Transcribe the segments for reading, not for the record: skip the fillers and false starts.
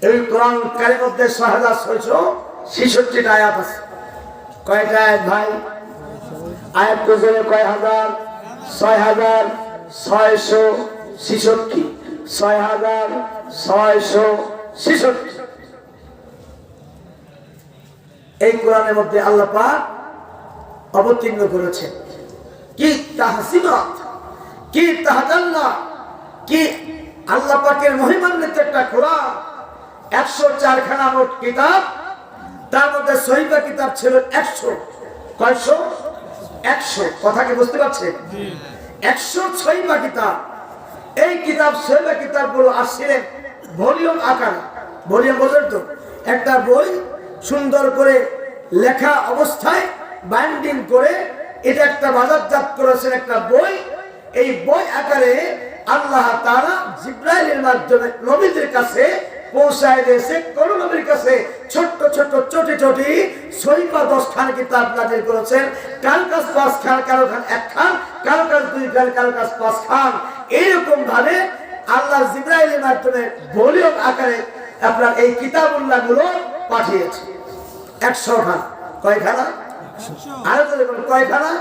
এই কোরআন কারিমের মধ্যে 6666টা আয়াত আছে। কয়টা আয়াত ভাই? আয়াত কোজনে কয় হাজার? 6666, 6666। এই কোরআনের মধ্যে আল্লাহ পাক অবতীর্ণ করেছেন। কি তাহসিনাত, কি তাহাদাল্লাহ, কি আল্লাহ পাকের মহিমান্বিত একটা কোরআন। 104 খানা মোট কিতাব, তার মধ্যে সহিফা কিতাব ছিল 100। কয়শো? 100। কথা কি বুঝতে পারছেন? 100 সহিফা কিতাব। এই কিতাব সহিফা কিতাবগুলো আসছিলেন ভলিউম আকারে। ভলিউম বোঝেন তো? একটা বই সুন্দর করে লেখা অবস্থায় বাইন্ডিং করে এটা একটা বাজারজাত করেছেন একটা বই। এই বই আকারে আল্লাহ তাআলা জিবরাইলের মাধ্যমে নবীদের কাছে পৌঁছায় দিয়েছে। কোন নবীর কাছে ছোট্ট ছোট্ট চটি চটি সহিফা 10 খান কিতাব নাযিল করেছেন। কারো কাছ 5 খান, কারো কাছ 1 খান, কারো কাছ 2 খান, কারো কাছ 5 খান। এইরকম ভাবে আল্লাহ জিবরাইলের মাধ্যমে ভলিউম আকারে আপনার এই কিতাবুল্লাহ গুলো পাঠিয়েছে। 100 খান। কয় খানা? আরো তো দেখুন কয় খানা?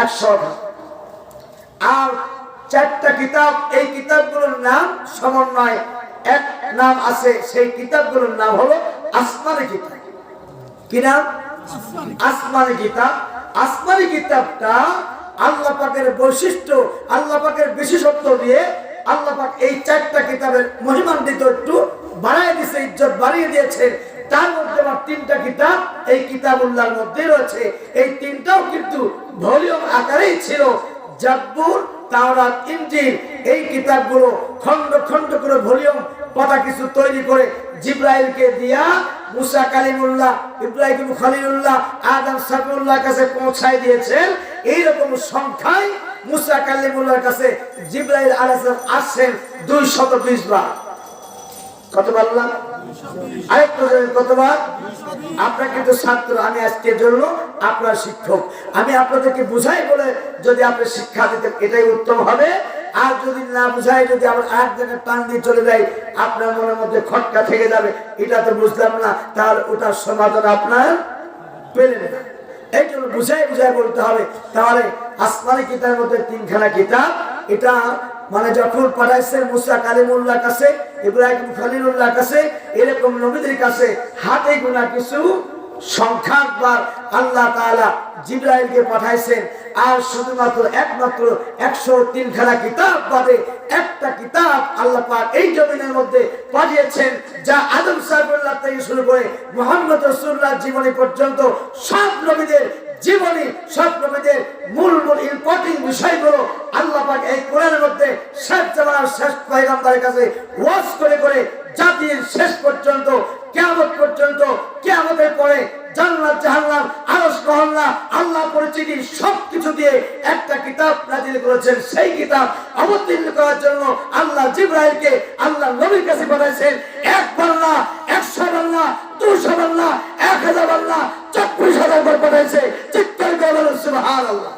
100 খান। আর 4টা কিতাব, এই কিতাবগুলোর নাম সমন্বয় এক নাম আছে। সেই কিতাবগুলোর নাম হলো আসমানী কিতাব। কি নাম? আসমানী কিতাব। আসমানী কিতাবটা আল্লাহ পাকের বৈশিষ্ট্য, আল্লাহ পাকের বিশেষত্ব দিয়ে আল্লাহ পাক এই 4টা কিতাবের মহিমান্বিত একটু বাড়ায় দিয়েছে, ইজ্জত বাড়িয়ে দিয়েছে। তার মধ্যে আমার 3টা কিতাব এই কিতাবুল্লাহর মধ্যে রয়েছে। এই 3টাও কিন্তু ভলিউম আকারেই ছিল। জাবুর, তাওরাত, ইনজিল, এই কিতাবগুলো খন্ড খন্ড করে ভলিউম পাতা কিছু তৈরি করে জিবরাইলকে দিয়া মুসা কালিমুল্লাহ, ইব্রাহিম খলিলুল্লাহ, আদম সাফিউল্লাহর কাছে পৌঁছায় দিয়েছেন। এইরকম সংখ্যায় মুসা কালিমুল্লাহর কাছে জিবরাইল আলাইহিস সালাম আসেন 220 বার। কত বললাম? আরেকটু কতবার? আপনারা কিন্তু ছাত্র, আমি আজকের জন্য আপনার শিক্ষক। আমি আপনাদেরকে বুঝাই বলে যদি আপনি শিক্ষা দিতেন এটাই উত্তম হবে। আর যদি না বুঝাই, যদি আমার এক জায়গায় টান দিয়ে চলে যায়, আপনার মনের মধ্যে খটকা থেকে যাবে, এটা তো বুঝলাম না, তার ওটার সমাধান আপনার পেলেন না। এই জন্য বুঝাই বুঝাই বলতে হবে। তাহলে আসমানী কিতাবের মধ্যে 3 খানা কিতাব। এটা মানে যখন পাঠাইছেন মুসা কালিমুল্লাহর কাছে, ইব্রাহিম খলিলুল্লাহর কাছে, এরকম নবীদের কাছে হাতে গোনা কিছু সংখ্যাকবার আল্লাহ তাআলা জিবরাইলকে পাঠাইছেন। আর শুধুমাত্র একমাত্র 103 খানা কিতাব বাদে একটা কিতাব আল্লাহ পাক এই জমিনের মধ্যে পাঠিয়েছেন, যা আদম সাহেবুল্লাহ থেকে শুরু করে মুহাম্মদ রাসূলুল্লাহ জীবনী পর্যন্ত সব নবীদের জীবনী, সব নবীদের মূল মূল ইম্পর্টেন্ট বিষয়গুলো আল্লাহ পাক এই কোরআনের মধ্যে শেষ জামানার শেষ পয়গম্বরের কাছে ওয়াজ করে করে জাতির শেষ পর্যন্ত, কিয়ামত পর্যন্ত, কিয়ামতের পরে জান্নাত জাহান্নাম, আরশ মহল্লা, আল্লাহ পরিচিতি সবকিছু দিয়ে একটা কিতাব নাযিল করেছেন। সেই কিতাব অবতীর্ণ করার জন্য আল্লাহ জিবরাইলকে আল্লাহ নবীর কাছে পাঠাইছেন। 1 বাল্লা, 100 বাল্লা, 200 বাল্লা, 1000 বাল্লা, 24,000 বার পাঠাইছে। চিৎকার করে বলুন সুবহানাল্লাহ।